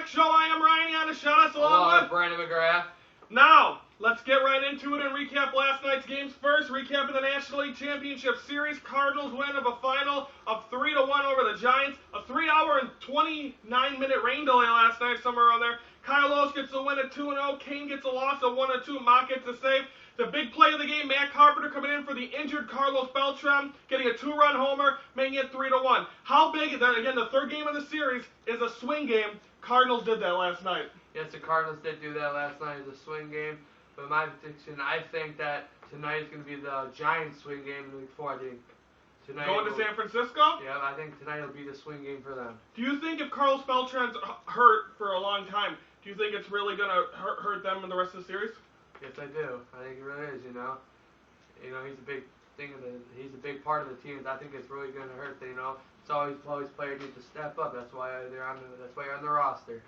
Mac Show. I am Ryan Yanishadas along with Brandon McGrath. Now, let's get right into it and recap last night's games first. Recapping the National League Championship Series. Cardinals win of a final of 3-1 over the Giants. A 3-hour and 29-minute rain delay last night, somewhere around there. Kyle Lewis gets a win at 2-0. Kane gets a loss of 1-2. Mock gets a save. The big play of the game, Matt Carpenter coming in for the injured Carlos Beltran, getting a 2-run homer, making it 3-1. How big is that? Again, the third game of the series is a swing game. Cardinals did that last night. Yes, the Cardinals did do that last night as a swing game. But my prediction, I think that tonight is going to be the Giants swing game in Week 4. I think tonight going to San Francisco? Yeah, I think tonight will be the swing game for them. Do you think if Carlos Beltran's hurt for a long time, do you think it's really going to hurt them in the rest of the series? Yes, I do. I think it really is. You know, he's a big thing of he's a big part of the team. I think it's really going to hurt. It's always players need to step up. That's why you're on the roster.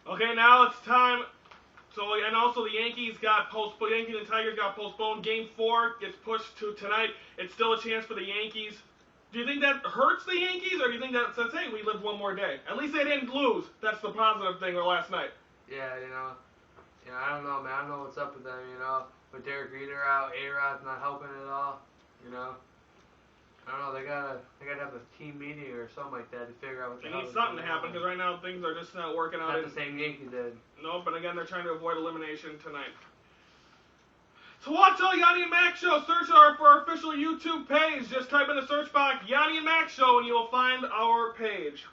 Okay, now it's time. So, and also the Yankees got postponed. Yankees and Tigers got postponed. Game 4 gets pushed to tonight. It's still a chance for the Yankees. Do you think that hurts the Yankees, or do you think that says, hey, we lived one more day? At least they didn't lose. That's the positive thing of last night. Yeah, I don't know, man. I don't know what's up with them, With Derek Jeter out, A-Rod's not helping at all, I don't know. They gotta have a team meeting or something like that to figure out what the hell. They need something to happen because right now things are just not working out. Not the same Yankees did. No, but again, they're trying to avoid elimination tonight. To watch all Yoni Mac Show, search for our official YouTube page. Just type in the search box Yoni Mac Show and you will find our page.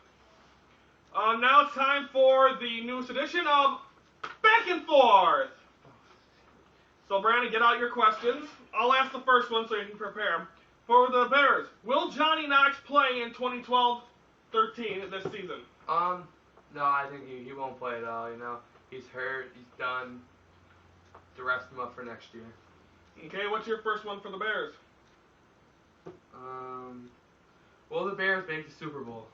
Now it's time for the newest edition of Back and Forth. So, Brandon, get out your questions. I'll ask the first one so you can prepare. For the Bears, will Johnny Knox play in 2012-13 this season? No, I think he won't play at all, He's hurt, he's done. To rest him up for next year. Okay, what's your first one for the Bears? Will the Bears make the Super Bowl?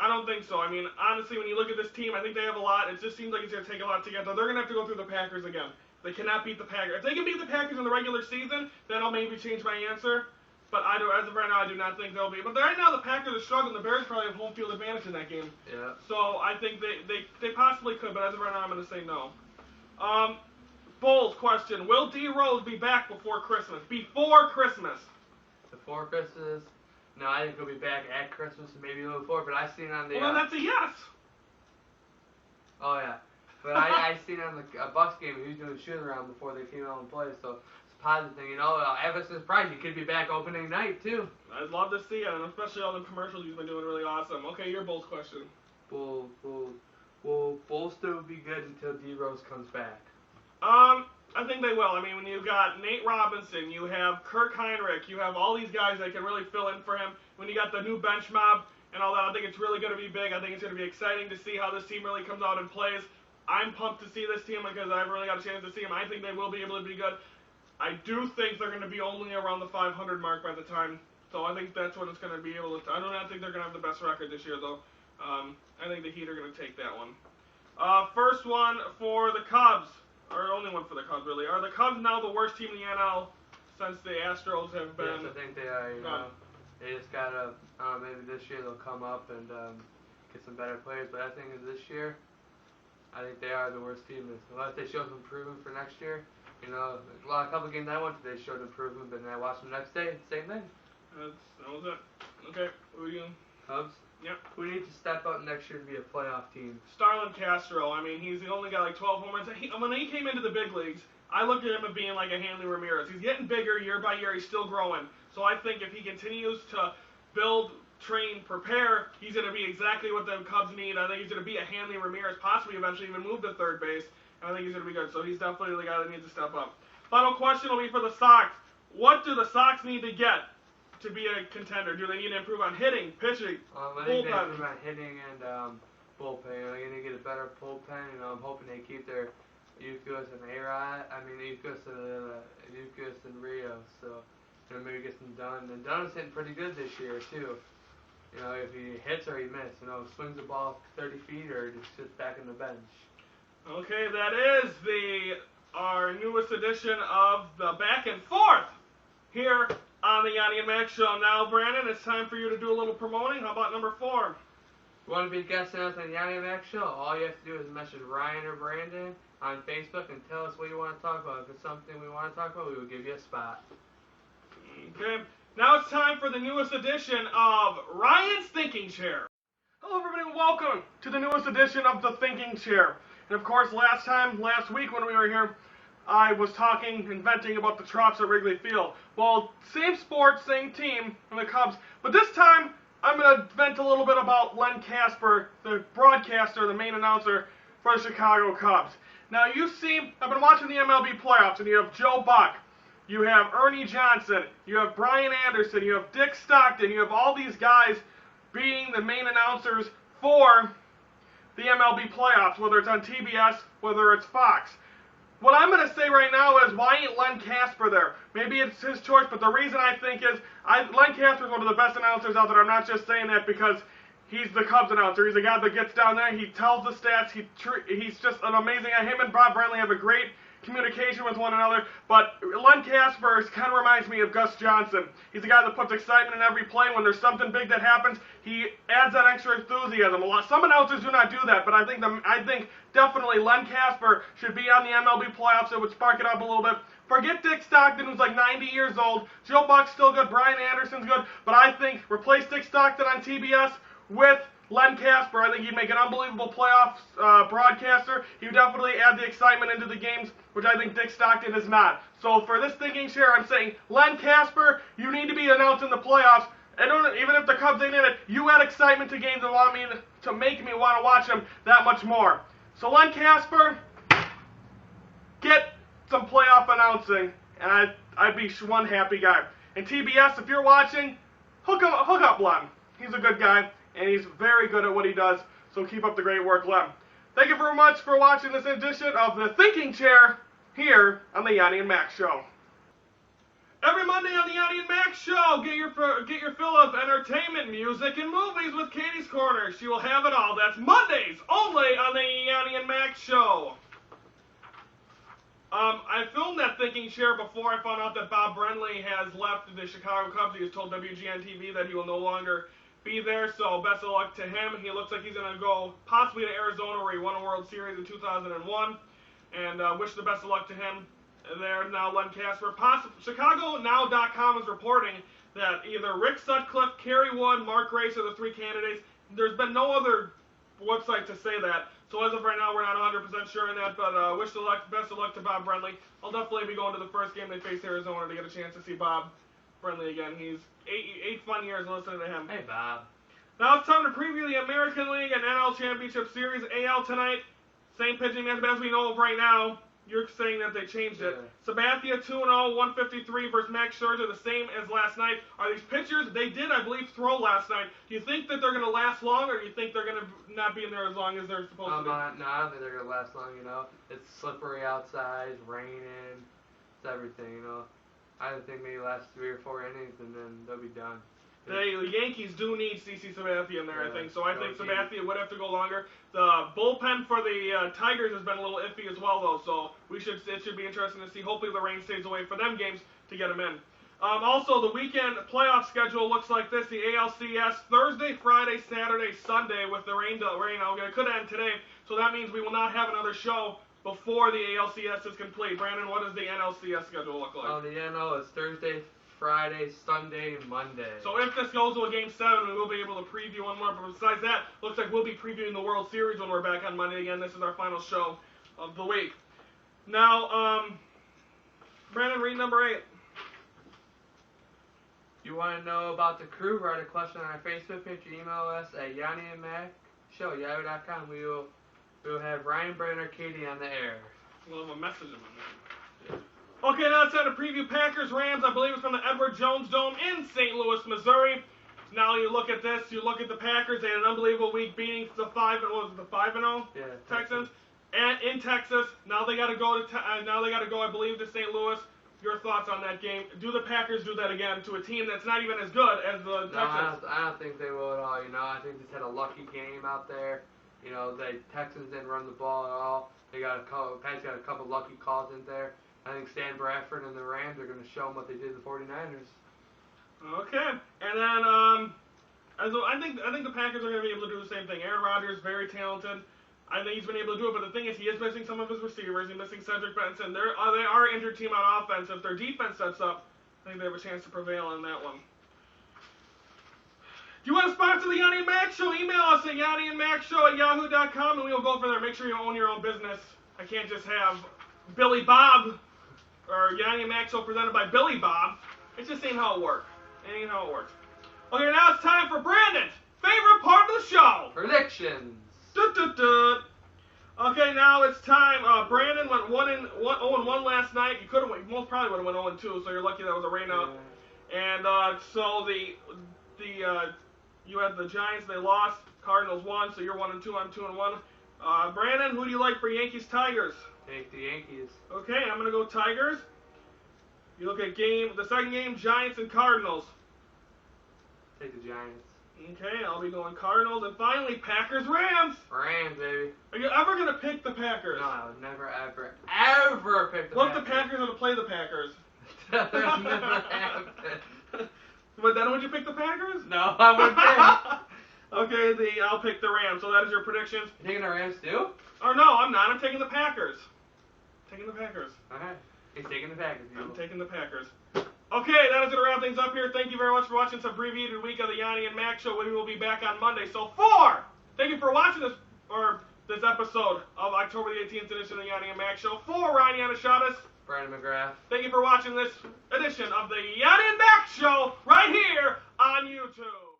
I don't think so. I mean, honestly, when you look at this team, I think they have a lot. It just seems like it's going to take a lot to get there. They're going to have to go through the Packers again. They cannot beat the Packers. If they can beat the Packers in the regular season, then I'll maybe change my answer. But as of right now, I do not think they'll be. But right now, the Packers are struggling. The Bears probably have home field advantage in that game. Yeah. So I think they possibly could, but as of right now, I'm going to say no. Bulls question: will D Rose be back before Christmas? Before Christmas? Before Christmas? No, I think he'll be back at Christmas and maybe a little before. But I seen on the. Well, then that's a yes. Oh yeah, but I seen on the Bucks game he was doing shoot around before they came out and played. So it's a positive thing, Everson's price, he could be back opening night too. I'd love to see it, and especially all the commercials he's been doing really awesome. Okay, your Bulls question. Bulls still be good until D Rose comes back. I think they will. I mean, when you've got Nate Robinson, you have Kirk Heinrich, you have all these guys that can really fill in for him. When you got the new bench mob and all that, I think it's really going to be big. I think it's going to be exciting to see how this team really comes out and plays. I'm pumped to see this team because I've really got a chance to see them. I think they will be able to be good. I do think they're going to be only around the 500 mark by the time. So I think that's what it's going to be able to. I do not think they're going to have the best record this year, though. I think the Heat are going to take that one. First one for the Cubs. Or only one for the Cubs, really. Are the Cubs now the worst team in the NL since the Astros have been? Yes, I think they are. They just gotta. Maybe this year they'll come up and get some better players. But I think this year, I think they are the worst team. Unless they show some improvement for next year. A couple of games I went to, they showed improvement, but then I watched them the next day, same thing. That was it. Okay, who are you? Cubs. Yep. We need to step up next year to be a playoff team. Starlin Castro, I mean, he's only got like 12 home runs. When he came into the big leagues, I looked at him as being like a Hanley Ramirez. He's getting bigger year by year. He's still growing. So I think if he continues to build, train, prepare, he's going to be exactly what the Cubs need. I think he's going to be a Hanley Ramirez, possibly eventually even move to third base. And I think he's going to be good. So he's definitely the guy that needs to step up. Final question will be for the Sox. What do the Sox need to get to be a contender? Do they need to improve on hitting, pitching, I think they improve on hitting and bullpen. They're going to get a better bullpen. I'm hoping they keep their Euclid and A-Rod. Euclid and Rio. So maybe get some done. And Dunn's hitting pretty good this year too. If he hits or he misses, swings the ball 30 feet or just sits back in the bench. Okay, that is our newest edition of the Back and Forth here on the Yoni Mac Show. Now, Brandon, it's time for you to do a little promoting. How about number 4? you want to be a guest announcer on the Yoni Mac Show, all you have to do is message Ryan or Brandon on Facebook and tell us what you want to talk about. If it's something we want to talk about, we will give you a spot. Okay. Now it's time for the newest edition of Ryan's Thinking Chair. Hello everybody and welcome to the newest edition of the Thinking Chair. And of course last week when we were here, I was talking and venting about the Trops at Wrigley Field. Well, same sport, same team, and the Cubs. But this time, I'm going to vent a little bit about Len Kasper, the broadcaster, the main announcer for the Chicago Cubs. Now you see, I've been watching the MLB playoffs, and you have Joe Buck, you have Ernie Johnson, you have Brian Anderson, you have Dick Stockton, you have all these guys being the main announcers for the MLB playoffs, whether it's on TBS, whether it's Fox. What I'm going to say right now is, why ain't Len Kasper there? Maybe it's his choice, but the reason I think is, Len Kasper is one of the best announcers out there. I'm not just saying that because he's the Cubs announcer. He's a guy that gets down there, he tells the stats, he's just an amazing guy. Him and Bob Brenly have a great communication with one another, but Len Kasper kind of reminds me of Gus Johnson. He's a guy that puts excitement in every play. When there's something big that happens, he adds that extra enthusiasm. Some announcers do not do that, but I think definitely Len Kasper should be on the MLB playoffs. It would spark it up a little bit. Forget Dick Stockton, who's like 90 years old. Joe Buck's still good. Brian Anderson's good. But I think replace Dick Stockton on TBS with Len Kasper. I think he'd make an unbelievable playoff broadcaster. He would definitely add the excitement into the games, which I think Dick Stockton is not. So for this thinking chair, I'm saying, Len Kasper, you need to be announcing the playoffs. Even if the Cubs ain't in it, you add excitement to games to make me want to watch them that much more. So Len Kasper, get some playoff announcing, and I'd be one happy guy. And TBS, if you're watching, hook up Len. He's a good guy, and he's very good at what he does, so keep up the great work, Len. Thank you very much for watching this edition of The Thinking Chair here on the Yoni and Mac Show. Every Monday on the Yoni and Mac Show, get your fill of entertainment, music, and movies with Katie's Corner. She will have it all. That's Mondays only on the Yoni and Mac Show. I filmed that thinking chair before I found out that Bob Brenly has left the Chicago Cubs. He has told WGN TV that he will no longer be there, so best of luck to him. He looks like he's going to go possibly to Arizona, where he won a World Series in 2001, and wish the best of luck to him there. Now Len Kasper. ChicagoNow.com is reporting that either Rick Sutcliffe, Kerry Wood, Mark Grace are the three candidates. There's been no other website to say that, so as of right now, we're not 100% sure on that, but best of luck to Bob Brenly. I'll definitely be going to the first game they face Arizona to get a chance to see Bob Brenly again. He's eight fun years listening to him. Hey, Bob. Now it's time to preview the American League and NL Championship Series AL tonight. Same pitching match, but as we know of right now, you're saying that they changed it. Sabathia 2-0, 153 versus Max Scherzer, the same as last night. Are these pitchers, they did, I believe, throw last night. Do you think that they're going to last long, or do you think they're going to not be in there as long as they're supposed to be? No, I don't think they're going to last long, you know. It's slippery outside, it's raining, it's everything, you know. I think maybe last 3 or 4 innings, and then they'll be done. The Yankees do need CC Sabathia in there, I think. So I think Sabathia would have to go longer. The bullpen for the Tigers has been a little iffy as well, though. So it should be interesting to see. Hopefully the rain stays away for them games to get them in. Also, the weekend playoff schedule looks like this. The ALCS, Thursday, Friday, Saturday, Sunday with the rain. It could end today. So that means we will not have another show before the ALCS is complete. Brandon, what does the NLCS schedule look like? The NL is Thursday, Friday, Sunday, Monday. So if this goes to a Game 7, we will be able to preview one more. But besides that, looks like we'll be previewing the World Series when we're back on Monday again. This is our final show of the week. Now, Brandon, read number 8. You want to know about the crew? Write a question on our Facebook page. Email us at YoniandMacShow@yahoo.com. We will have Ryan, Brandon, or Katie on the air. We'll have a message in there. Okay, now it's time to preview Packers-Rams. I believe it's from the Edward Jones Dome in St. Louis, Missouri. Now you look at this. You look at the Packers. They had an unbelievable week beating the 5-0 Texans and in Texas. Now they got to go I believe, to St. Louis. Your thoughts on that game? Do the Packers do that again to a team that's not even as good as the Texans? No, I don't think they will at all. You know, I think they just had a lucky game out there. You know, the Texans didn't run the ball at all. Pat's got a couple lucky calls in there. I think Stan Bradford and the Rams are going to show them what they did to the 49ers. Okay. And then I think the Packers are going to be able to do the same thing. Aaron Rodgers, very talented. I think he's been able to do it, but the thing is, he is missing some of his receivers. He's missing Cedric Benson. They are an injured team on offense. If their defense sets up, I think they have a chance to prevail on that one. Do you want to sponsor the Yoni Mac Show? Email us at yoniandmacshow@yahoo.com, and we will go from there. Make sure you own your own business. I can't just have Billy Bob or Yoni Mac Show presented by Billy Bob. It just ain't how it works. It ain't how it works. Okay, now it's time for Brandon's favorite part of the show. Predictions. Okay, now it's time. Brandon went 0-1 last night. You most probably would have went 0-2, so you're lucky that was a rain out. Yeah. And so you had the Giants, they lost. Cardinals won, so you're 1-2. I'm 2-1. Brandon, who do you like for Yankees Tigers? Take the Yankees. Okay, I'm gonna go Tigers. You look at the second game, Giants and Cardinals. Take the Giants. Okay, I'll be going Cardinals. And finally, Packers-Rams. Rams, baby. Are you ever going to pick the Packers? No, I would never, ever pick the Packers. What if the Packers are to play the Packers? That would never happen. But then would you pick the Packers? No, I wouldn't pick. Okay, I'll pick the Rams. So that is your predictions. You taking the Rams too? Oh, no, I'm not. I'm taking the Packers. Taking the Packers. Alright. He's taking the Packers. I'm taking the Packers. Okay, that is going to wrap things up here. Thank you very much for watching this abbreviated week of the Yoni and Mac Show. We will be back on Monday. So thank you for watching this episode of October the 18th edition of the Yoni and Mac Show. For Ryan Yanishatis, Brandon McGrath. Thank you for watching this edition of the Yoni and Mac Show right here on YouTube.